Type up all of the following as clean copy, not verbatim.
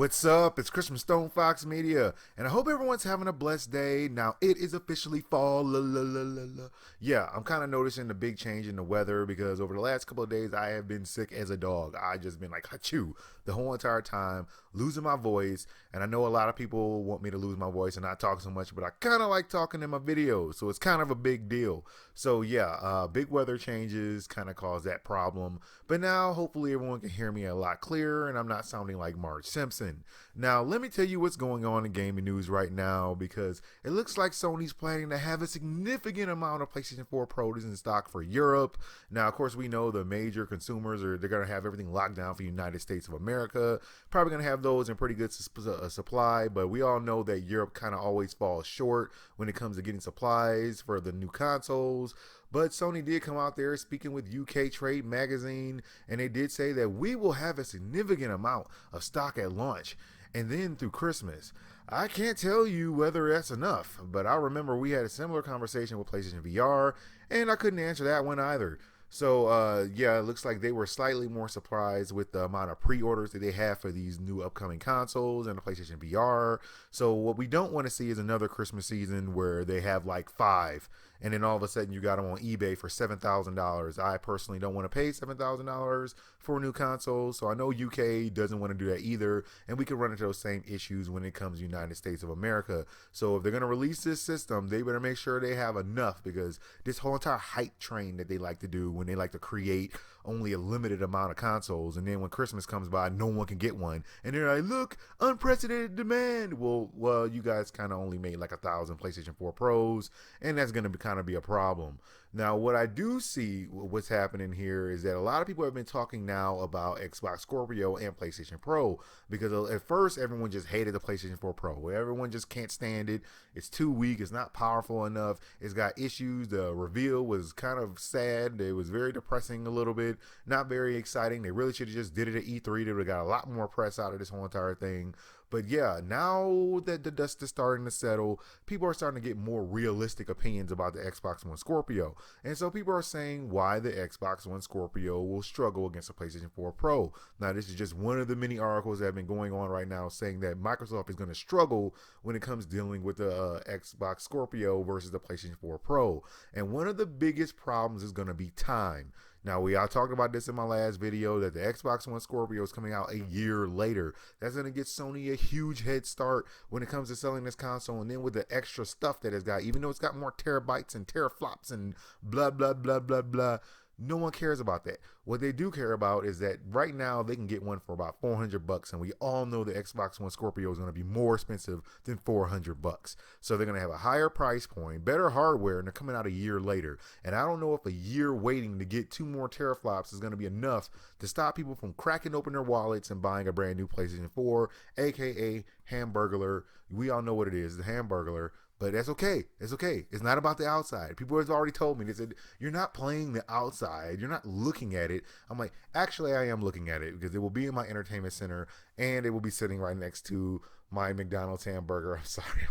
What's up? It's Chris from StonefoxMedia, and I hope everyone's having a blessed day. Now, it is officially fall. La, la, la, la, la. Yeah, I'm kind of noticing the big change in the weather because over the last couple of days, I have been sick as a dog. I just been like, achoo, the whole entire time, losing my voice. And I know a lot of people want me to lose my voice and not talk so much, but I kind of like talking in my videos, so it's kind of a big deal. So, yeah, big weather changes kind of cause that problem. But now, hopefully, everyone can hear me a lot clearer, and I'm not sounding like Marge Simpson. Now, let me tell you what's going on in gaming news right now because it looks like Sony's planning to have a significant amount of PlayStation 4 Pros in stock for Europe. Now, of course, we know the major consumers they're going to have everything locked down for the United States of America. Probably going to have those in pretty good supply, but we all know that Europe kind of always falls short when it comes to getting supplies for the new consoles. But Sony did come out there speaking with UK Trade Magazine, and they did say that we will have a significant amount of stock at launch and then through Christmas. I can't tell you whether that's enough, but I remember we had a similar conversation with PlayStation VR, and I couldn't answer that one either. So, yeah, it looks like they were slightly more surprised with the amount of pre-orders that they have for these new upcoming consoles and the PlayStation VR. So what we don't want to see is another Christmas season where they have like 5, and then all of a sudden you got them on eBay for $7,000. I personally don't want to pay $7,000 for a new console, so I know UK doesn't want to do that either, and we could run into those same issues when it comes to United States of America. So if they're going to release this system, they better make sure they have enough, because this whole entire hype train that they like to do when they like to create only a limited amount of consoles, and then when Christmas comes by, no one can get one, and they're like, look, unprecedented demand. Well, you guys kind of only made like 1,000 PlayStation 4 Pros, and that's going to kind of be a problem. Now, what I do see what's happening here is that a lot of people have been talking now about Xbox Scorpio and PlayStation Pro, because at first everyone just hated the PlayStation 4 Pro. Everyone just can't stand it. It's too weak. It's not powerful enough. It's got issues. The reveal was kind of sad. It was very depressing a little bit. Not very exciting. They really should have just did it at E3. They would have got a lot more press out of this whole entire thing. But yeah, now that the dust is starting to settle, people are starting to get more realistic opinions about the Xbox One Scorpio. And so people are saying why the Xbox One Scorpio will struggle against the PlayStation 4 Pro. Now, this is just one of the many articles that have been going on right now saying that Microsoft is going to struggle when it comes dealing with the Xbox Scorpio versus the PlayStation 4 Pro. And one of the biggest problems is going to be time. Now, I talked about this in my last video that the Xbox One Scorpio is coming out a year later. That's going to get Sony a huge head start when it comes to selling this console. And then with the extra stuff that it's got, even though it's got more terabytes and teraflops and blah, blah, blah, blah, blah, no one cares about that. What they do care about is that right now they can get one for about $400, and we all know the Xbox One Scorpio is going to be more expensive than $400. So they're going to have a higher price point, better hardware, and they're coming out a year later. And I don't know if a year waiting to get 2 more teraflops is going to be enough to stop people from cracking open their wallets and buying a brand new PlayStation 4, aka Hamburglar. We all know what it is, the Hamburglar. But that's okay. It's okay. It's not about the outside. People have already told me, they said, you're not playing the outside. You're not looking at it. I'm like, actually, I am looking at it because it will be in my entertainment center and it will be sitting right next to my McDonald's hamburger. I'm sorry.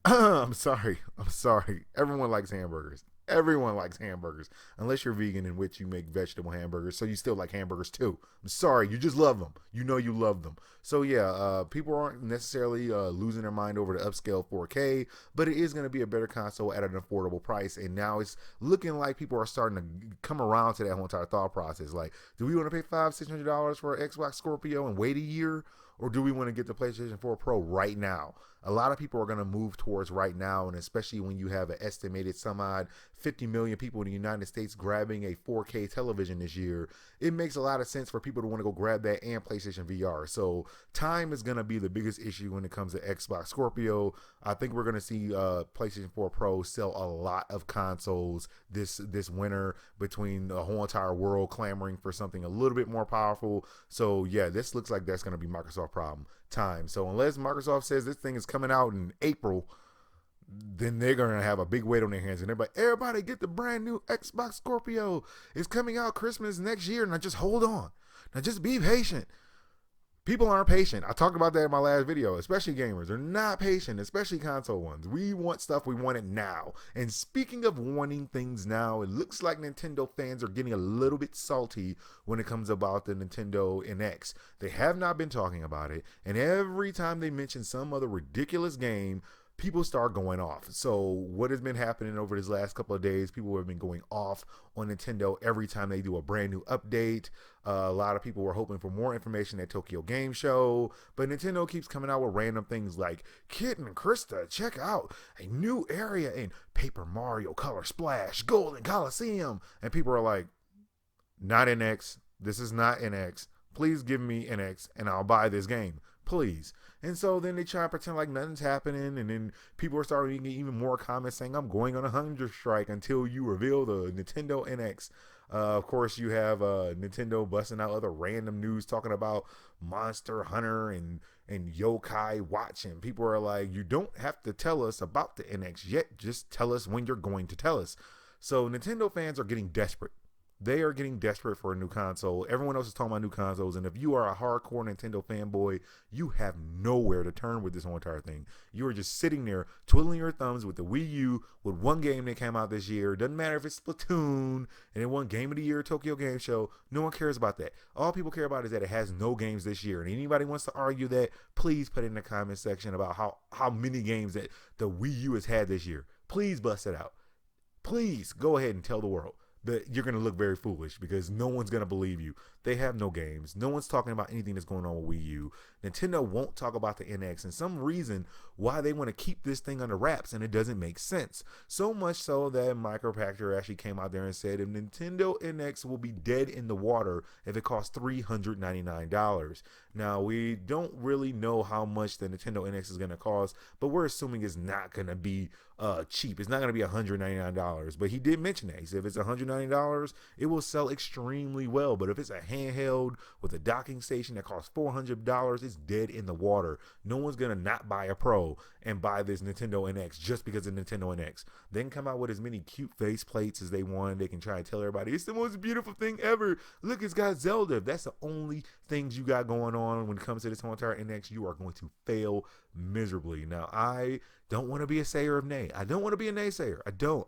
I'm sorry. I'm sorry. Everyone likes hamburgers. Everyone likes hamburgers, unless you're vegan, in which you make vegetable hamburgers, so you still like hamburgers too. I'm sorry, you just love them. You know you love them. So yeah, people aren't necessarily losing their mind over the upscale 4K, but it is going to be a better console at an affordable price, and now it's looking like people are starting to come around to that whole entire thought process. Like, do we want to pay $500-$600 for an Xbox Scorpio and wait a year? Or do we want to get the PlayStation 4 Pro right now? A lot of people are going to move towards right now, and especially when you have an estimated some odd 50 million people in the United States grabbing a 4K television this year, it makes a lot of sense for people to want to go grab that and PlayStation VR. So time is going to be the biggest issue when it comes to Xbox Scorpio. I think we're going to see PlayStation 4 Pro sell a lot of consoles this winter, between the whole entire world clamoring for something a little bit more powerful. So yeah, this looks like that's going to be Microsoft problem. Time. So unless Microsoft says this thing is coming out in April, then they're going to have a big weight on their hands. And everybody get the brand new Xbox Scorpio. It's coming out Christmas next year. Now just hold on. Now just be patient. People aren't patient. I talked about that in my last video, especially gamers. They're not patient, especially console ones. We want stuff, we want it now. And speaking of wanting things now, it looks like Nintendo fans are getting a little bit salty when it comes about the Nintendo NX. They have not been talking about it, and every time they mention some other ridiculous game, people start going off. So what has been happening over this last couple of days, people have been going off on Nintendo every time they do a brand new update. A lot of people were hoping for more information at Tokyo Game Show, but Nintendo keeps coming out with random things like, Kit and Krista, check out a new area in Paper Mario Color Splash Golden Coliseum. And people are like, not NX. This is not NX. Please give me NX and I'll buy this game. Please. And so then they try to pretend like nothing's happening, and then people are starting to get even more comments saying, I'm going on a hunger strike until you reveal the Nintendo NX. Of course, you have Nintendo busting out other random news talking about Monster Hunter and Yokai Watch, and people are like, you don't have to tell us about the NX yet, just tell us when you're going to tell us. So Nintendo fans are getting desperate. They are getting desperate for a new console. Everyone else is talking about new consoles, and if you are a hardcore Nintendo fanboy, you have nowhere to turn with this whole entire thing. You are just sitting there twiddling your thumbs with the Wii U, with one game that came out this year. It doesn't matter if it's Splatoon, and it won Game of the Year Tokyo Game Show. No one cares about that. All people care about is that it has no games this year, and anybody wants to argue that, please put it in the comment section about how many games that the Wii U has had this year. Please bust it out. Please go ahead and tell the world that you're going to look very foolish, because no one's going to believe you. They have no games. No one's talking about anything that's going on with Wii U. Nintendo won't talk about the NX, and some reason why they want to keep this thing under wraps, and it doesn't make sense. So much so that Pachter actually came out there and said if Nintendo NX will be dead in the water if it costs $399. Now, we don't really know how much the Nintendo NX is going to cost, but we're assuming it's not going to be cheap. It's not going to be $199, but he did mention that. He said if it's $199, it will sell extremely well, but if it's a handheld with a docking station that costs $400, it's dead in the water. No one's going to not buy a Pro and buy this Nintendo NX just because of Nintendo NX. They can come out with as many cute face plates as they want. They can try and tell everybody it's the most beautiful thing ever. Look, it's got Zelda. If that's the only things you got going on when it comes to this whole entire NX, you are going to fail miserably. Now, I don't want to be a sayer of nay. I don't want to be a naysayer. I don't.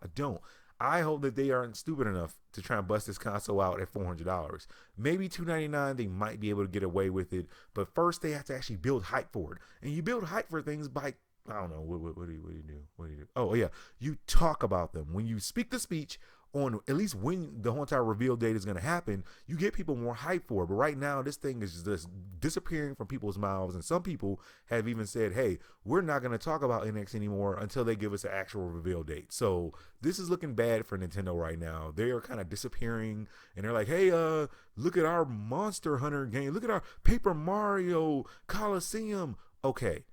I hope that they aren't stupid enough to try and bust this console out at $400. Maybe $299, they might be able to get away with it. But first, they have to actually build hype for it. And you build hype for things by, I don't know, what do you do? Oh, yeah. You talk about them. When you speak the speech on at least when the whole entire reveal date is going to happen, you get people more hype for it. But right now, this thing is just disappearing from people's mouths, and some people have even said, hey, we're not going to talk about NX anymore until they give us an actual reveal date. So this is looking bad for Nintendo right now. They are kind of disappearing, and they're like, hey, look at our Monster Hunter game, look at our Paper Mario Coliseum. Okay,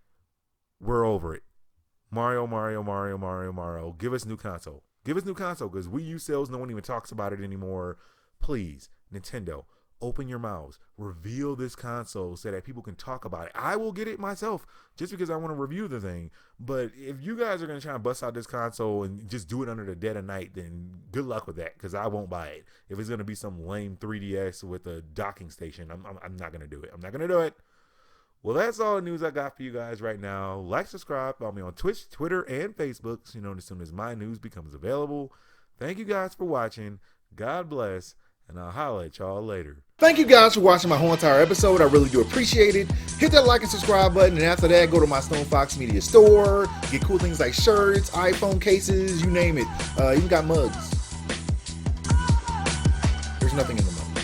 we're over it. Mario, give us new console. Give us new console, because Wii U sales, no one even talks about it anymore. Please, Nintendo, open your mouths. Reveal this console so that people can talk about it. I will get it myself just because I want to review the thing. But if you guys are going to try and bust out this console and just do it under the dead of night, then good luck with that, because I won't buy it. If it's going to be some lame 3DS with a docking station, I'm not going to do it. I'm not going to do it. Well, that's all the news I got for you guys right now. Like, subscribe, follow me on Twitch, Twitter, and Facebook, so you know as soon as my news becomes available. Thank you guys for watching. God bless, and I'll holler at y'all later. Thank you guys for watching my whole entire episode. I really do appreciate it. Hit that like and subscribe button, and after that, go to my StonefoxMedia store. Get cool things like shirts, iPhone cases, you name it. Even got mugs. There's nothing in the mug.